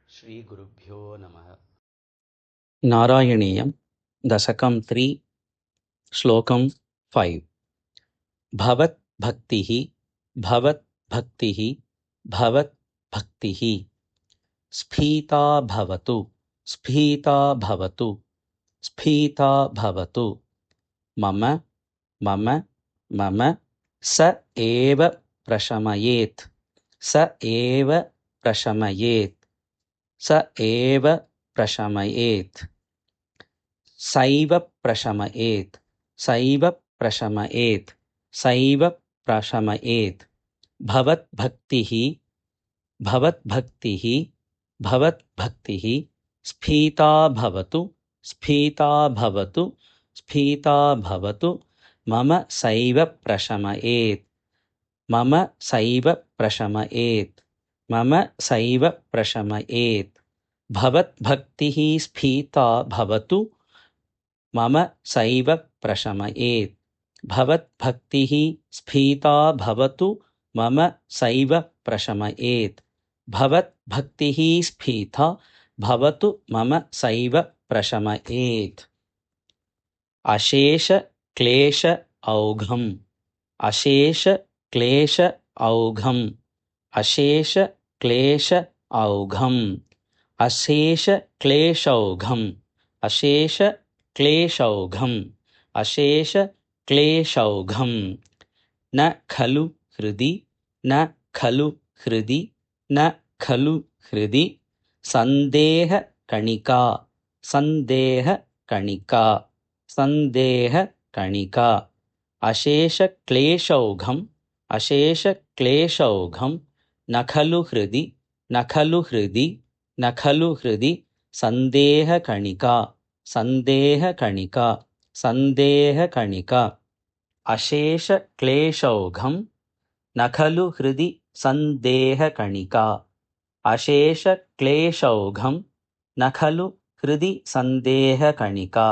ಶ್ರೀ ಗುರುಭ್ಯೋ ನಮಃ. ನಾರಾಯಣೀಯಂ ದಶಕಂ 3 ಶ್ಲೋಕಂ 5. ಭವತ್ ಭಕ್ತಿಃ ಭವತ್ ಭಕ್ತಿಃ ಭವತ್ ಭಕ್ತಿಃ ಸ್ಫೀತಾ ಭವತು ಸ್ಫೀತಾ ಭವತು ಸ್ಫೀತಾ ಭವತು ಮಮ ಮಮ ಮಮ ಸ ಏವ ಪ್ರಶಮಯೇತ್ ಸ ಏವ ಪ್ರಶಮಯೇತ್ ಸ ಏವ ಪ್ರಶಮಯೇತ್ ಸೈವ ಪ್ರಶಮಯೇತ್ ಸೈವ ಪ್ರಶಮಯೇತ್ ಸೈವ ಪ್ರಶಮಯೇತ್ ಭವತ್ ಭಕ್ತಿಃ ಭವತ್ ಭಕ್ತಿಃ ಭವತ್ ಭಕ್ತಿಃ ಸ್ಫೀತಾ ಭವತು ಸ್ಫೀತಾ ಭವತು ಸ್ಫೀತಾ ಭವತು ಮಮ ಸೈವ ಪ್ರಶಮಯೇತ್ ಮಮ ಸೈವ ಪ್ರಶಮಯೇತ್ ಮಮ ಸೈವ ಪ್ರಶಮಯೇತ್ ಭವತ್ ಭಕ್ತಿಃ ಸ್ಫೀತಾ ಭವತು ಮಮ ಸೈವ ಪ್ರಶಮಯೇತ್ ಭವತ್ ಭಕ್ತಿಃ ಸ್ಫೀತಾ ಭವತು ಮಮ ಸೈವ ಪ್ರಶಮಯೇತ್ ಭವತ್ ಭಕ್ತಿಃ ಸ್ಫೀತಾ ಭವತು ಮಮ ಸೈವ ಪ್ರಶಮಯೇತ್. ಅಶೇಷ ಕ್ಲೇಶ ಔಘಂ ಅಶೇಷ ಕ್ಲೇಶ ಔಘಂ ಅಶೇಷ ಕ್ಲೇಶ ಔಘಂ ಅಶೇಷ ಕ್ಲೇಶೌಘಂ ಅಶೇಷ ಕ್ಲೇಶೌಘಂ ಅಶೇಷ ಕ್ಲೇಶೌಘಂ ನ ಖಲು ಹೃದಿ ನ ಖಲು ಹೃದಿ ನ ಖಲು ಹೃದಿ ಸಂದೇಹ ಕಣಿಕಾ ಸಂದೇಹ ಕಣಿಕಾ ಸಂದೇಹ ಕಣಿಕಾ ಅಶೇಷ ಕ್ಲೇಶೌಘಂ ಅಶೇಷ ಕ್ಲೇಶೌಘಂ ನ ಖಲು ಹೃದಿ ನ ಖಲು ಹೃದಿ ನ ಖಲು ಹೃದಿ ಸಂದೇಹ ಕಣಿಕಾ ಸಂದೇಹ ಕಣಿಕಾ ಸಂದೇಹ ಕಣಿಕಾ ಅಶೇಷ ಕ್ಲೇಶೌಘಂ ನ ಖಲು ಹೃದಿ ಸಂದೇಹ ಕಣಿಕಾ ಅಶೇಷ ಕ್ಲೇಶೌಘಂ ನ ಖಲು ಹೃದಿ ಸಂದೇಹ ಕಣಿಕಾ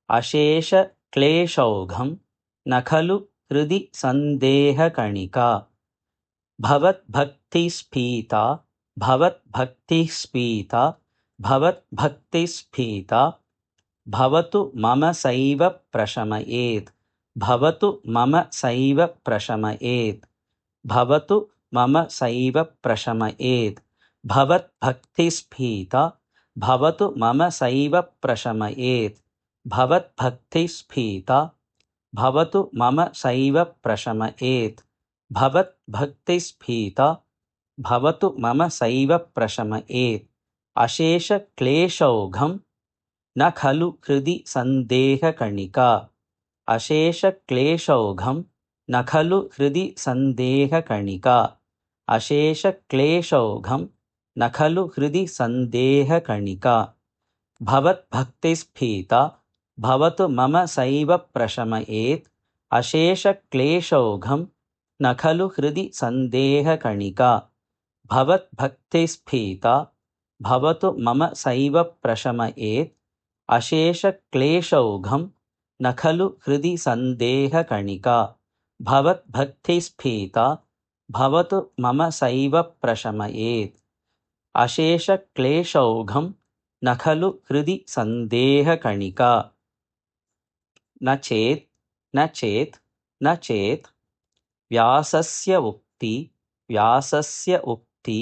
ಅಶೇಷ ಕ್ಲೇಶೌಘಂ ನ ಖಲು ಹೃದಿ ಸಂದೇಹ ಕಣಿಕಾ ಭವತ್ ಭಕ್ತಿ ಸ್ಫೀತಾ ಭವತ್ ಭಕ್ತಿ ಸ್ಫೀತಾ ಭವತ್ ಭಕ್ತಿ ಸ್ಫೀತಾ ಭವತು ಮಮ ಸೈವ ಪ್ರಶಮಯೇತ್ ಭವತು ಮಮ ಸೈವ ಪ್ರಶಮಯೇತ್ ಭವತು ಮಮ ಸೈವ ಪ್ರಶಮಯೇತ್ ಭವತ್ ಭಕ್ತಿ ಸ್ಫೀತಾ ಭವತು ಮಮ ಸೈವ ಪ್ರಶಮಯೇತ್ ಭವತ್ ಭಕ್ತಿ ಸ್ಫೀತಾ ಭವತು ಮಮ ಸೈವ ಪ್ರಶಮಯೇತ್ ಭವತ್ ಭಕ್ತಿ ಸ್ಫೀತಾ ಭವತು ಮಮ ಸೈವ ಪ್ರಶಮಯೇತ್ ಅಶೇಷ ಕ್ಲೇಶೌಘಂ ನ ಖಲು ಹೃದಿ ಸಂದೇಹ ಕಣಿಕಾ ಅಶೇಷ ಕ್ಲೇಶೌಘಂ ನ ಖಲು ಹೃದಿ ಸಂದೇಹ ಕಣಿಕಾ ಅಶೇಷ ಕ್ಲೇಶೌಘಂ ನ ಖಲು ಹೃದಿ ಸಂದೇಹ ಕಣಿಕಾ ಭವತ್ ಭಕ್ತಿ ಸ್ಫೀತಾ ಭವತು ಮಮ ಸೈವ ಪ್ರಶಮಯೇತ್ ಅಶೇಷ ಕ್ಲೇಶೌಘಂ ನ ಖಲು ಹೃದಿ ಸಂದೇಹ ಕಣಿಕಾ ಭವತ್ ಭಕ್ತಿ ಸ್ಫೀತಾ ಭವತು ಮಮ ಸೈವ ಪ್ರಶಮಯೇತ್ ಅಶೇಷ ಕ್ಲೇಶೌಘಂ ನ ಖಲು ಹೃದಿ ಸಂದೇಹ ಕಣಿಕಾ ಭವತ್ ಭಕ್ತಿ ಸ್ಫೀತಾ ಭವತು ಮಮ ಸೈವ ಪ್ರಶಮಯೇತ್ ಅಶೇಷ ಕ್ಲೇಶೌಘಂ ನ ಖಲು ಹೃದಿ ಸಂದೇಹ ಕಣಿಕಾ ನ ಚೇತ್ ನ ಚೇತ್ ನ ಚೇತ್ ವ್ಯಾಸಸ್ಯ ಉಕ್ತಿ ವ್ಯಾಸಸ್ಯ ಉಕ್ತಿ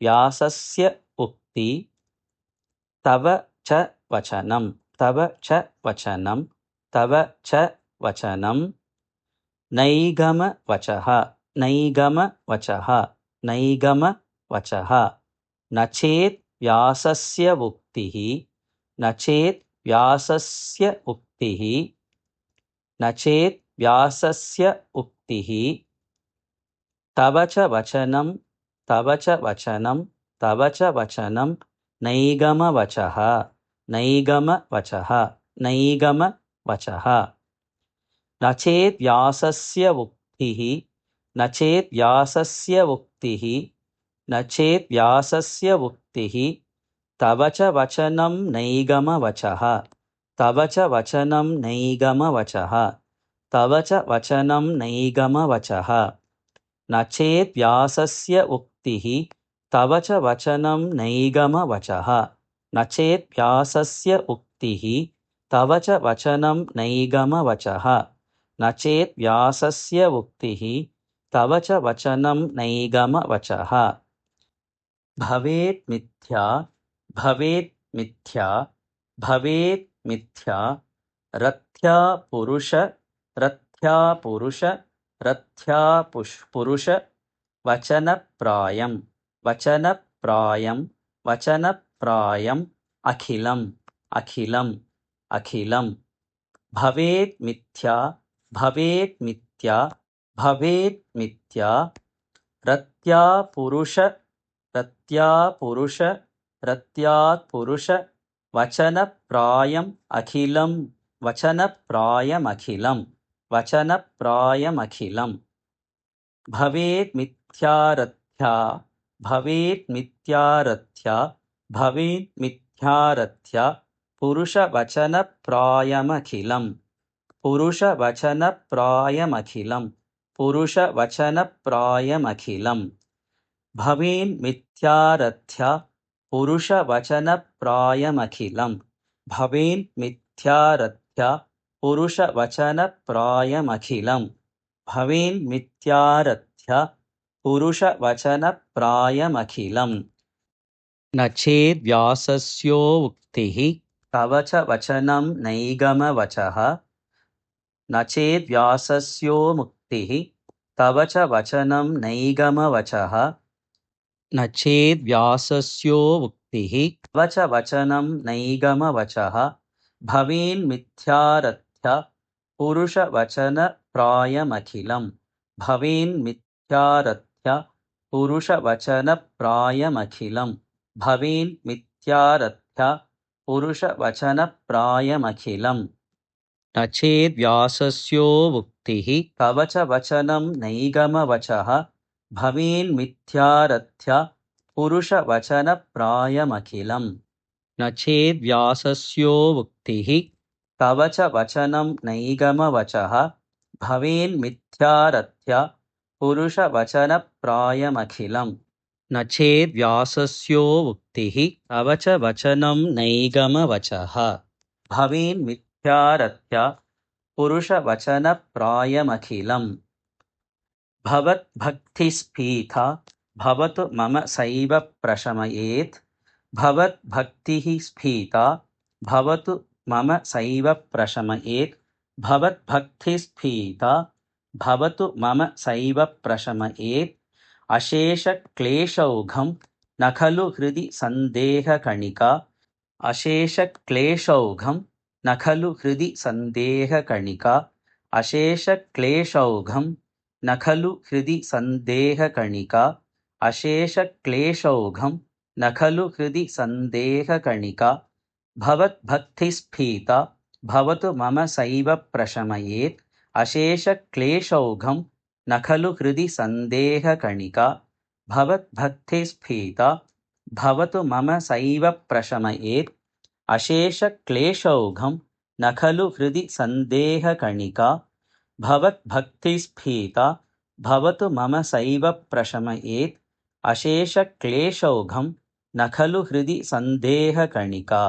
ವ್ಯಾಸಸ್ಯ ಉಕ್ತಿ ತವ ಚ ವಚನಂ ತವ ಚ ವಚನಂ ತವ ಚ ವಚನಂ ನೈಗಮ ವಚಃ ನೈಗಮ ವಚಃ ನೈಗಮ ವಚಃ ನ ಚೇತ್ ವ್ಯಾಸಸ್ಯ ಉಕ್ತಿಃ ನ ಚೇತ್ ವ್ಯಾಸಸ್ಯ ಉಕ್ತಿಃ ನ ಚೇತ್ ವ್ಯಾಸಸ್ಯ ಉಕ್ತಿಃ ತವ ಚ ವಚನಂ ತವ ಚ ವಚನಂ ತವ ಚ ವಚನಂ ನೈಗಮ ವಚಃ ನೈಗಮ ವಚಃ ನೈಗಮ ವಚಃ ನ ಚೇತ್ ವ್ಯಾಸಸ್ಯ ಉಕ್ತಿಃ न चेत् व्यासस्य उक्तिः न चेत् व्यासस्य उक्तिः तव च वचनं नैगमवचः तव च वचनं नैगमवचः तव च वचनं नैगमवचः न चेत् व्यासस्य उक्तिः तव च वचनं नैगमवचः न चेत् व्यासस्य उक्तिः तव च वचनं नैगमवचः न चेत् व्यासस्य उक्तिः तव च वचनं नैगमवचः भवेत् मिथ्या भवेत् मिथ्या भवेत् मिथ्या रथ्या पुरुष रथ्या पुरुष रथ्या पुरुष वचनप्रायं वचनप्रायं वचनप्रायम् अखिलम् अखिलम् अखिलम् भवेत् मिथ्या भवेत् मिथ्या भवेत् मिथ्या रत्या पुरुष रत्या पुरुष रत्यात् पुरुष वचनप्रायम् अखिलं वचनप्रायमखिलं वचनप्रायमखिलम् भवेत् मिथ्यारथ्या भवेत् मिथ्यारथ्या भवेत् मिथ्यारथ्या पुरुषवचनप्रायमखिलं पुरुषवचनप्रायमखिलं पुरुषवचनप्रायमखिलम् भवेन्मिथ्यारथ्या पुरुषवचनप्रायमखिलं भवेन्मिथ्यारथ्या पुरुषवचनप्रायमखिलं भवेन्मिथ्यारथ्या पुरुषवचनप्रायमखिलम् न चेद्व्यासस्योक्तिः तव च वचनं नैगमवचः न चेद्व्यासस्योमुक्तिः तव च वचनं नैगमवचः न चेद्व्यासस्योक्तिः तव च वचनं नैगमवचः भवेन्मिथ्यारथ्या पुरुषवचनप्रायमखिलं भवेन्मिथ्यारथ्या पुरुषवचनप्रायमखिलं भवेन्मिथ्यारथ्या पुरुषवचनप्रायमखिलम् न चेद्व्यासस्योक्तिः तव च वचनं नैगमवचः भवेन्मिथ्यारथ्या पुरुषवचनप्रायमखिलम् न चेद्व्यासस्योक्तिः तव च वचनं नैगमवचः भवेन्मिथ्यारथ्या पुरुषवचनप्रायमखिलम् न चेद्व्यासस्योक्तिः तव च वचनं नैगमवचः भवेन्मिथ्यारथ्या पुरुषवचनप्रायमखिलम् भवद्भक्तिस्फीता भवतु मम सैव प्रशमयेत् भवद्भक्तिः स्फीता भवतु मम सैव प्रशमयेत् भवद्भक्तिस्फीता भवतु मम सैव प्रशमयेत् अशेषक्लेशौघं न खलु हृदि सन्देहकणिका अशेषक्लेशौघं न खलु हृदि सन्देहकणिका अशेषक्लेशौघं न खलु हृदि सन्देहकणिका अशेषक्लेशौघं न खलु हृदि सन्देहकणिका भवद्भक्तिस्फीता भवतु मम सैव प्रशमयेत् अशेषक्लेशौघं न खलु हृदि सन्देहकणिका भवद्भक्तिस्फीता भवतु मम सैव प्रशमयेत् अशेषक्लेशौघं न खलु हृदि सन्देहकणिका भवद्भक्तिस्फीता भवतु मम सैव प्रशमयेत् अशेषक्लेशौघं न खलु हृदि सन्देहकणिका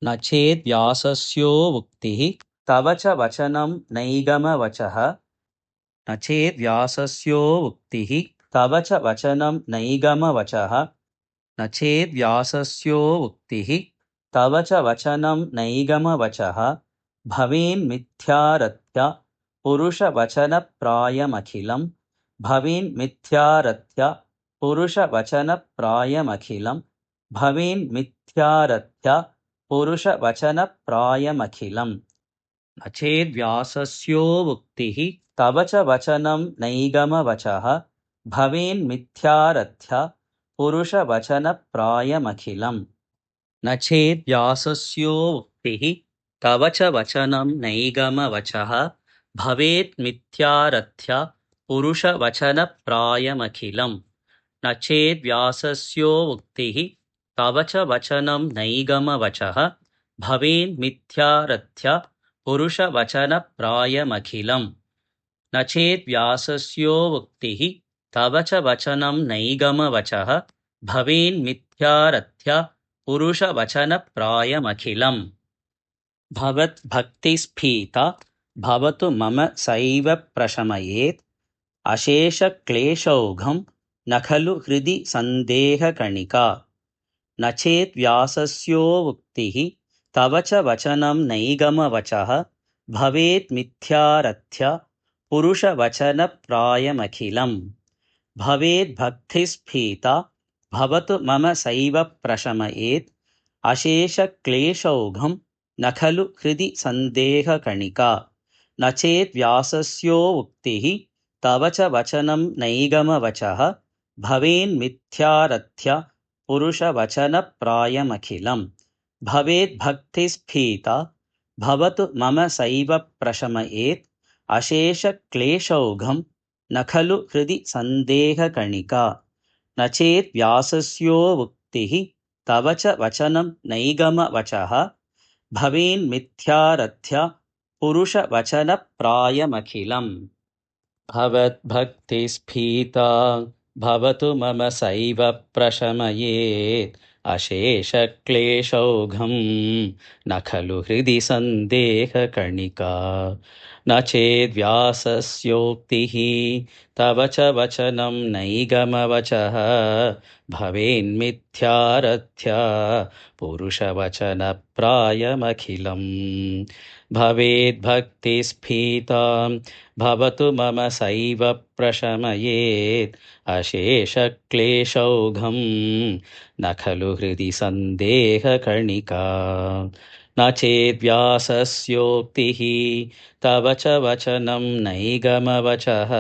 न चेद्व्यासस्योक्तिः तव च वचनं नैगमवचः न चेद्व्यासस्योक्तिः तव च वचनं नैगमवचः न चेद्व्यासस्योक्तिः तव च वचनं नैगमवचः भवेन्मिथ्यारथ्या पुरुषवचनप्रायमखिलं भवेन्मिथ्यारथ्या पुरुषवचनप्रायमखिलं भवेन्मिथ्यारथ्या पुरुषवचनप्रायमखिलम् न चेद्व्यासस्योक्तिः तव च वचनं नैगमवचः भवेन्मिथ्यारथ्या पुरुषवचनप्रायमखिलम् न चेद्व्यासस्योक्तिः तव च वचनं नैगमवचः भवेत् मिथ्यारथ्या पुरुषवचनप्रायमखिलम् न चेद्व्यासस्योक्तिः तव च वचनं नैगमवचः भवेन्मिथ्यारथ्य पुरुषवचनप्रायमखिलम् न चेद्व्यासस्योक्तिः तव च वचनं नैगमवचः भवेन्मिथ्यारथ्य पुरुषवचनप्रायमखिलम् भवद्भक्तिस्फीता भवतु मम सैव प्रशमयेत् अशेषक्लेशौघं न खलु हृदि सन्देहकणिका न चेद्व्यासस्योक्तिः तव च वचनं नैगमवचः भवेन्मिथ्यारथ्य पुरुषवचनप्रायमखिलम् भवेद्भक्तिस्फीता भवतु मम सैव प्रशमयेत् अशेषक्लेशौघं न खलु हृदि सन्देहकणिका न चेद्व्यासस्योक्तिः तव च वचनं नैगमवचः भवेन्मिथ्यारथ्य पुरुषवचनप्रायमखिलम् भवेद्भक्तिस्फीता भवतु मम सैव प्रशमयेत् अशेषक्लेशौघं न खलु हृदि सन्देहकणिका न चेद्व्यासस्योक्तिः तव च वचनं नैगमवचः भवेन्मिथ्यारथ्य पुरुषवचनप्रायमखिलम् भवद्भक्तिस्फीता भवतु मम सैव प्रशमयेत् अशेषक्लेशौघं न खलु हृदि सन्देहकणिका न चेद्व्यासस्योक्तिः तव च वचनं नैगमवचः भवेन्मिथ्यारथ्य पुरुषवचनप्रायमखिलम् भवेद्भक्तिस्फीता भवतु मम सैव प्रशमयेत् अशेषक्लेशौघं न खलु हृदि सन्देहकणिका न चेद्व्यासस्योक्तिः तव च वचनं नैगमवचः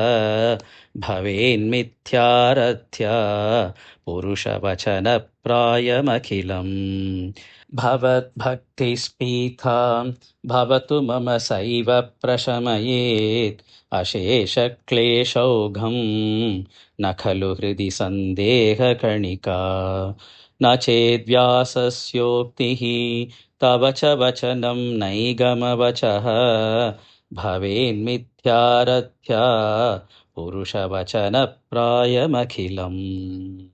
भवेन्मिथ्यारथ्य पुरुषवचनप्रायमखिलम् भवद्भक्तिस्फीता भवतु मम सैव प्रशमयेत् अशेषक्लेशौघं न खलु हृदि सन्देहकणिका न चेद्व्यासस्योक्तिः तव च वचनं नैगमवचः भवेन्मिथ्यारथ्य पुरुषवचनप्रायमखिलम्